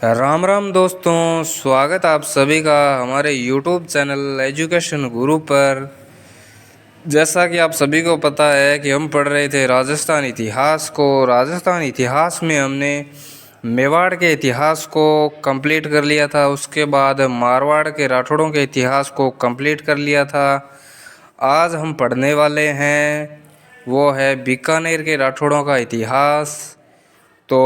राम राम दोस्तों, स्वागत आप सभी का हमारे YouTube चैनल एजुकेशन गुरु पर। जैसा कि आप सभी को पता है कि हम पढ़ रहे थे राजस्थान इतिहास को। राजस्थान इतिहास में हमने मेवाड़ के इतिहास को कंप्लीट कर लिया था, उसके बाद मारवाड़ के राठौड़ों के इतिहास को कंप्लीट कर लिया था। आज हम पढ़ने वाले हैं वो है बीकानेर के राठौड़ों का इतिहास। तो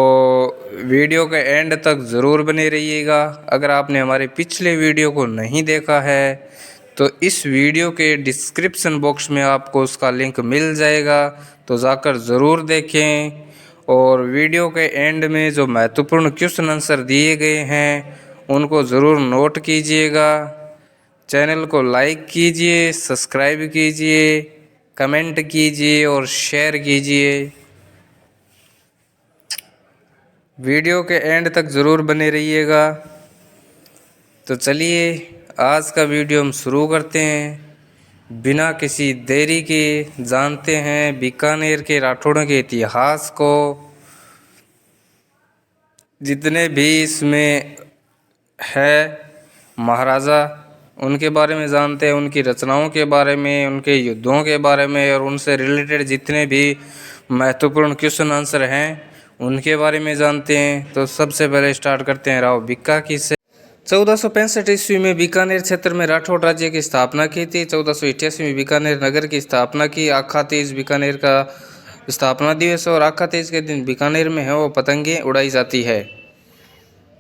वीडियो के एंड तक ज़रूर बने रहिएगा। अगर आपने हमारे पिछले वीडियो को नहीं देखा है तो इस वीडियो के डिस्क्रिप्शन बॉक्स में आपको उसका लिंक मिल जाएगा, तो जाकर ज़रूर देखें। और वीडियो के एंड में जो महत्वपूर्ण क्वेश्चन आंसर दिए गए हैं उनको ज़रूर नोट कीजिएगा। चैनल को लाइक कीजिए, सब्सक्राइब कीजिए, कमेंट कीजिए और शेयर कीजिए। वीडियो के एंड तक ज़रूर बने रहिएगा। तो चलिए आज का वीडियो हम शुरू करते हैं। बिना किसी देरी के जानते हैं बीकानेर के राठौड़ों के इतिहास को। जितने भी इसमें है महाराजा, उनके बारे में जानते हैं, उनकी रचनाओं के बारे में, उनके युद्धों के बारे में और उनसे रिलेटेड जितने भी महत्वपूर्ण क्वेश्चन आंसर हैं उनके बारे में जानते हैं। तो सबसे पहले स्टार्ट करते हैं राव बीका की से। 1465 ईस्वी में बीकानेर क्षेत्र में राठौड़ राज्य की स्थापना की थी। 1488 में बीकानेर नगर की स्थापना की। आखा तीज बीकानेर का स्थापना दिवस और आखा तीज के दिन बीकानेर में है वो पतंगें उड़ाई जाती है।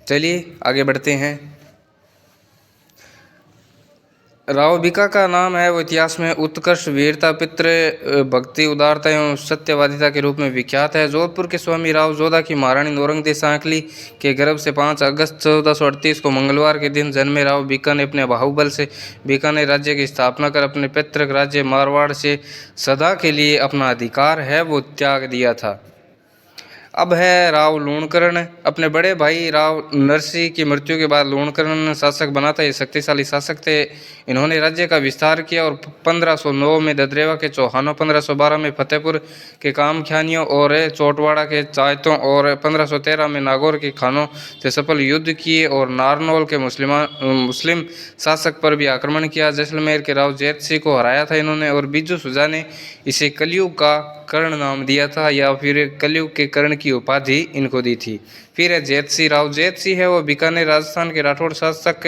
चलिए आगे बढ़ते हैं। राव बीका का नाम है वो इतिहास में उत्कृष्ट वीरता, पितृ भक्ति, उदारता एवं सत्यवादिता के रूप में विख्यात है। जोधपुर के स्वामी राव जोधा की महारानी नौरंगदेव सांकली के गर्भ से 5 अगस्त 1438 को मंगलवार के दिन जन्मे राव बीका ने अपने बाहुबल से बीकानेर राज्य की स्थापना कर अपने पैतृक राज्य मारवाड़ से सदा के लिए अपना अधिकार है वो त्याग दिया था। अब है राव लूणकरण। अपने बड़े भाई राव नरसिंह की मृत्यु के बाद लूणकरण शासक बना था। ये शक्तिशाली शासक थे। इन्होंने राज्य का विस्तार किया और 1509 में ददरेवा के चौहानों, 1512 में फतेहपुर के कामख्यानियों और चोटवाड़ा के चायतों और 1513 में नागौर के खानों से सफल युद्ध किए और नारनौल के मुस्लिम शासक पर भी आक्रमण किया। जैसलमेर के राव जैत सिंह को हराया था इन्होंने और बिज्जू सुजा ने इसे कलयुग का कर्ण नाम दिया था या फिर कलयुग के कर्ण की उपाधि इनको दी थी। फिर है जैत सिंह। राव जैत सिंह है वो बीकानेर राजस्थान के राठौड़ शासक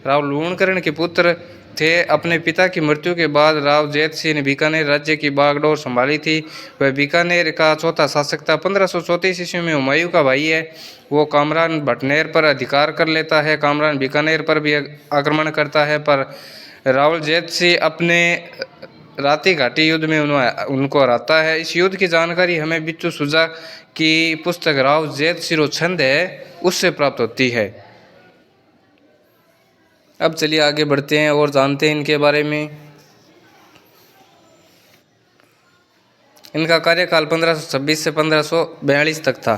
राव लूणकरण के पुत्र थे। अपने पिता की मृत्यु के बाद राव जैत सिंह ने बीकानेर राज्य की बागडोर संभाली थी। वह बीकानेर का चौथा शासक था। 1534 ईस्वी में हुमायूं का भाई है वो कामरान भटनेर पर अधिकार कर लेता है। कामरान बीकानेर पर भी आक्रमण करता है, पर राव जैत सिंह अपने राती घाटी युद्ध में उनको हराता है। इस युद्ध की जानकारी हमें बिच्चू सुजा की पुस्तक राव जैत सिंह छंद है उससे प्राप्त होती है। अब चलिए आगे बढ़ते हैं और जानते हैं इनके बारे में। इनका कार्यकाल 1526 से 1542 तक था।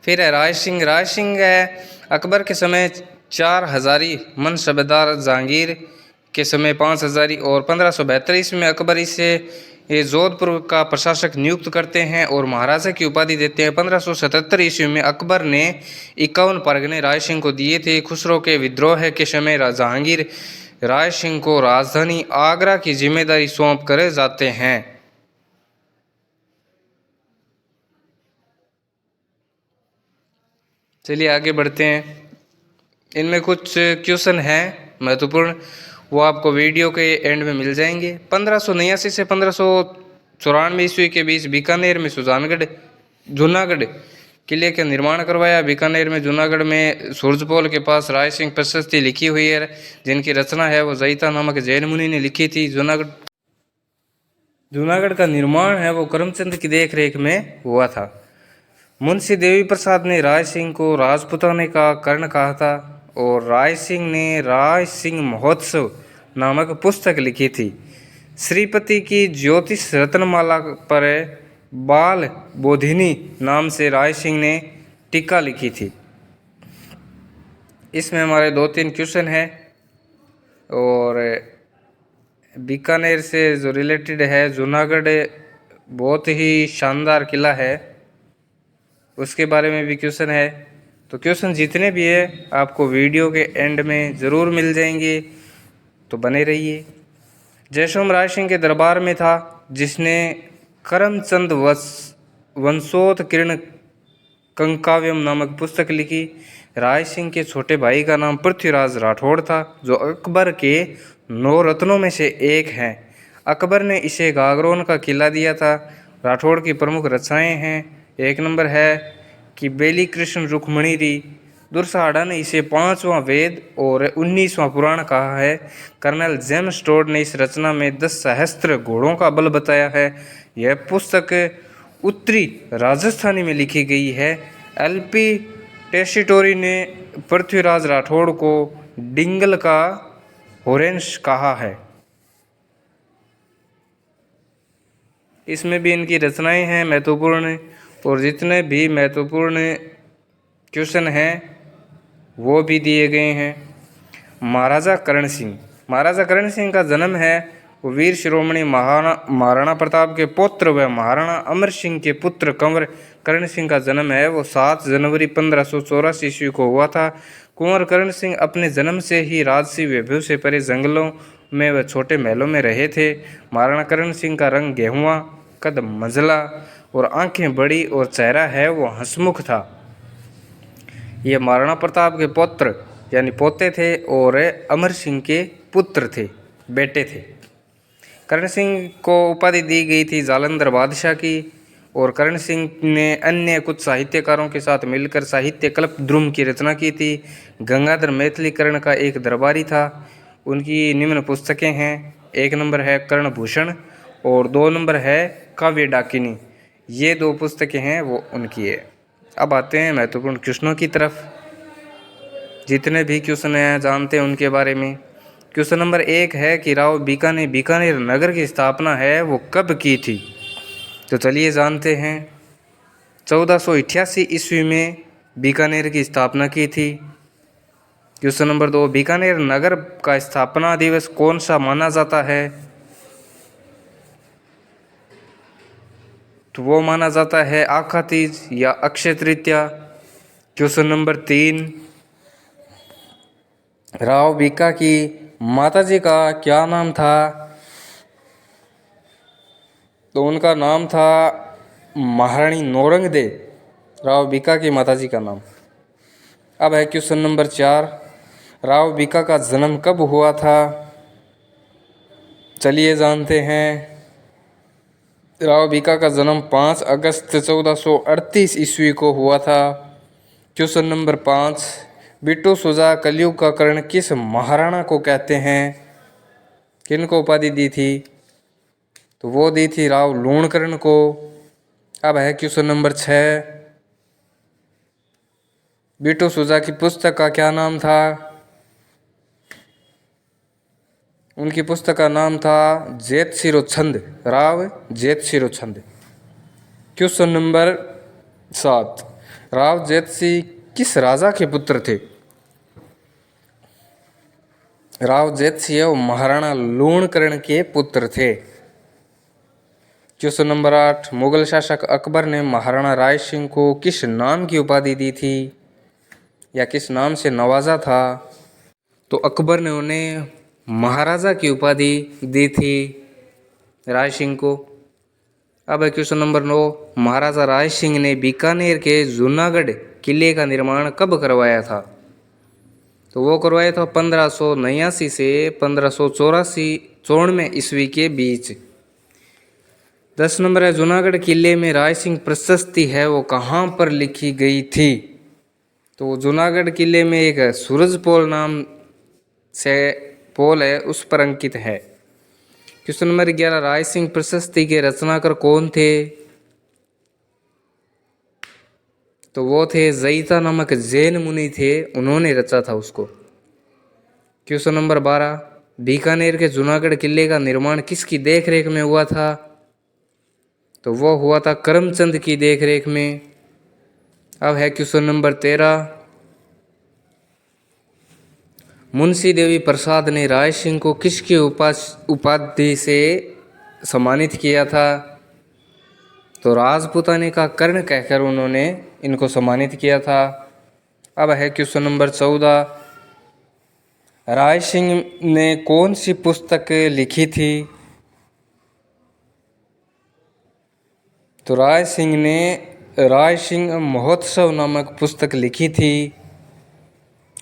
फिर है राय सिंह। राय सिंह है अकबर के समय 4 हजारी, मनसबदार जहांगीर के समय 5 हजारी और 1572 ईस्वी में अकबर इसे जोधपुर का प्रशासक नियुक्त करते हैं और महाराजा की उपाधि देते हैं। 1577 ईस्वी में अकबर ने 51 परगने राय सिंह को दिए थे। खुसरो के विद्रोह के समय जहांगीर राय सिंह को राजधानी आगरा की जिम्मेदारी सौंप कर जाते हैं। चलिए आगे बढ़ते हैं। इनमें कुछ क्वेश्चन हैं महत्वपूर्ण, वो आपको वीडियो के एंड में मिल जाएंगे। 1589 से 1594 ईस्वी के बीच बीकानेर में जूनागढ़ किले का निर्माण करवाया। बीकानेर में जूनागढ़ में सूरजपोल के पास राय सिंह प्रशस्ति लिखी हुई है जिनकी रचना है वो जयिता नामक जैन मुनि ने लिखी थी। जूनागढ़ का निर्माण है वो करमचंद की देखरेख में हुआ था। मुंशी देवी प्रसाद ने राय सिंह को राजपुताने का कर्ण कहा था और राय सिंह ने राय सिंह महोत्सव नामक पुस्तक लिखी थी। श्रीपति की ज्योतिष रत्नमाला पर बाल बोधिनी नाम से राय सिंह ने टीका लिखी थी। इसमें हमारे 2-3 क्वेश्चन हैं और बीकानेर से जो रिलेटेड है जूनागढ़ बहुत ही शानदार किला है उसके बारे में भी क्वेश्चन है। तो क्वेश्चन जितने भी है आपको वीडियो के एंड में ज़रूर मिल जाएंगे, तो बने रहिए। जयसोम राय सिंह के दरबार में था जिसने करमचंद वंशोत्कीर्ण कंकाव्यम नामक पुस्तक लिखी। राय सिंह के छोटे भाई का नाम पृथ्वीराज राठौड़ था, जो अकबर के 9 रत्नों में से एक हैं। अकबर ने इसे गागरोन का किला दिया था। राठौड़ की प्रमुख रचनाएं हैं, 1 नंबर है कि बेली कृष्ण रुक्मणी री। दुर्साहड़ा ने इसे 5वां वेद और 19वां पुराण कहा है। कर्नल जेम्स टोड ने इस रचना में 10 सहस्त्र घोड़ों का बल बताया है। यह पुस्तक उत्तरी राजस्थानी में लिखी गई है। एलपी टेसिटोरी ने पृथ्वीराज राठौड़ को डिंगल का होरेंस कहा है। इसमें भी इनकी रचनाएं हैं महत्वपूर्ण, और जितने भी महत्वपूर्ण क्वेश्चन हैं वो भी दिए गए हैं। महाराजा करण सिंह का जन्म है वो वीर शिरोमणि महाराणा प्रताप के पुत्र व महाराणा अमर सिंह के पुत्र कंवर करण सिंह का जन्म है वो 7 जनवरी 1584 ईस्वी को हुआ था। कुंवर करण सिंह अपने जन्म से ही राजसी वैभव से परे जंगलों में व छोटे महलों में रहे थे। महाराणा करण सिंह का रंग गेहुआ, कद मंझला और आंखें बड़ी और चेहरा है वो हंसमुख था। ये महाराणा प्रताप के पुत्र यानी पोते थे और अमर सिंह के पुत्र थे, बेटे थे। करण सिंह को उपाधि दी गई थी जालंधर बादशाह की, और करण सिंह ने अन्य कुछ साहित्यकारों के साथ मिलकर साहित्य कल्पद्रुम की रचना की थी। गंगाधर मैथिलीकरण का एक दरबारी था। उनकी निम्न पुस्तकें हैं, 1 नंबर है कर्णभूषण और 2 नंबर है काव्य डाकिनी। ये 2 पुस्तकें हैं वो उनकी है। अब आते हैं महत्वपूर्ण क्वेश्चनों की तरफ। जितने भी क्वेश्चन हैं जानते हैं उनके बारे में। क्वेश्चन नंबर 1 है कि राव बीकानेर नगर की स्थापना है वो कब की थी? तो चलिए जानते हैं। 1488 ईस्वी में बीकानेर की स्थापना की थी। क्वेश्चन नंबर 2, बीकानेर नगर का स्थापना दिवस कौन सा माना जाता है? तो वो माना जाता है आखा तीज या अक्षय तृतीया। क्वेश्चन नंबर 3, राव बीका की माताजी का क्या नाम था? तो उनका नाम था महारानी नौरंग दे, राव बीका की माताजी का नाम। अब है क्वेश्चन नंबर 4, राव बीका का जन्म कब हुआ था? चलिए जानते हैं। राव बीका का जन्म 5 अगस्त 1438 ईस्वी को हुआ था। क्वेश्चन नंबर 5, बिट्टू सुजा कलयुग का कर्ण किस महाराणा को कहते हैं? किन को उपाधि दी थी? तो वो दी थी राव लूणकरण को। अब है क्वेश्चन नंबर 6, बिट्टू सुजा की पुस्तक का क्या नाम था? उनकी पुस्तक का नाम था जेत शिरोछंद, राव जेत शिरोछंद। क्वेश्चन नंबर 7, राव जेत सिंह किस राजा के पुत्र थे? राव जेत सिंह महाराणा लूणकरण के पुत्र थे। क्वेश्चन नंबर 8, मुगल शासक अकबर ने महाराणा राय सिंह को किस नाम की उपाधि दी थी या किस नाम से नवाजा था? तो अकबर ने उन्हें महाराजा की उपाधि दी थी राय सिंह को। अब है क्वेश्चन नंबर 9, महाराजा राय सिंह ने बीकानेर के जूनागढ़ किले का निर्माण कब करवाया था? तो वो करवाया था 1589 से 1594 ईस्वी के बीच। 10 नंबर है, जूनागढ़ किले में राय सिंह प्रशस्ति है वो कहाँ पर लिखी गई थी? तो जूनागढ़ किले में एक सूरज पोल नाम से पोल है, उस पर अंकित है। क्वेश्चन नंबर 11, राय सिंह प्रशस्ति के रचनाकार कौन थे? तो वो थे जईता नामक जैन मुनि थे, उन्होंने रचा था उसको। क्वेश्चन नंबर 12, बीकानेर के जूनागढ़ किले का निर्माण किसकी देखरेख में हुआ था? तो वो हुआ था करमचंद की देखरेख में। अब है क्वेश्चन नंबर 13, मुंशी देवी प्रसाद ने राय सिंह को किसकी उपाधि से सम्मानित किया था? तो राजपूताने का कर्ण कहकर उन्होंने इनको सम्मानित किया था। अब है क्वेश्चन नंबर 14, राय सिंह ने कौन सी पुस्तक लिखी थी? तो राय सिंह ने राय सिंह महोत्सव नामक पुस्तक लिखी थी।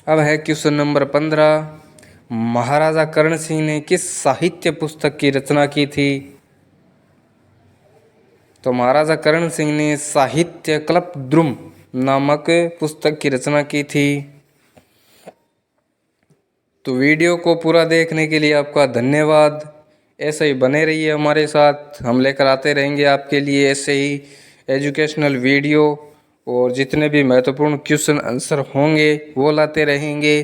अब है क्वेश्चन नंबर 15, महाराजा कर्ण सिंह ने किस साहित्य पुस्तक की रचना की थी? तो महाराजा कर्ण सिंह ने साहित्य कल्पद्रुम नामक पुस्तक की रचना की थी। तो वीडियो को पूरा देखने के लिए आपका धन्यवाद। ऐसे ही बने रहिए हमारे साथ, हम लेकर आते रहेंगे आपके लिए ऐसे ही एजुकेशनल वीडियो, और जितने भी महत्वपूर्ण क्वेश्चन आंसर होंगे वो लाते रहेंगे।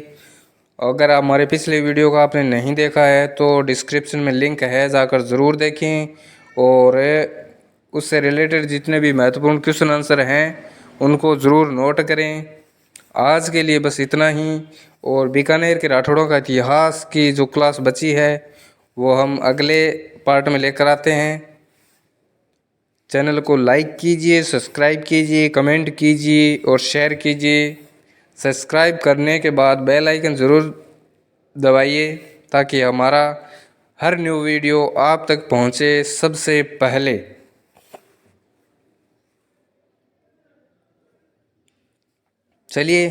अगर आप हमारे पिछले वीडियो को आपने नहीं देखा है तो डिस्क्रिप्शन में लिंक है, जाकर ज़रूर देखें, और उससे रिलेटेड जितने भी महत्वपूर्ण क्वेश्चन आंसर हैं उनको ज़रूर नोट करें। आज के लिए बस इतना ही, और बीकानेर के राठौड़ों का इतिहास की जो क्लास बची है वो हम अगले पार्ट में लेकर आते हैं। चैनल को लाइक कीजिए, सब्सक्राइब कीजिए, कमेंट कीजिए और शेयर कीजिए। सब्सक्राइब करने के बाद बेल आइकन ज़रूर दबाइए ताकि हमारा हर न्यू वीडियो आप तक पहुंचे सबसे पहले। चलिए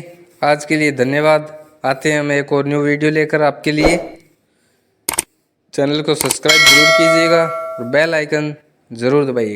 आज के लिए धन्यवाद। आते हैं हम एक और न्यू वीडियो लेकर आपके लिए। चैनल को सब्सक्राइब ज़रूर कीजिएगा और बेल आइकन ज़रूर दबाइएगा।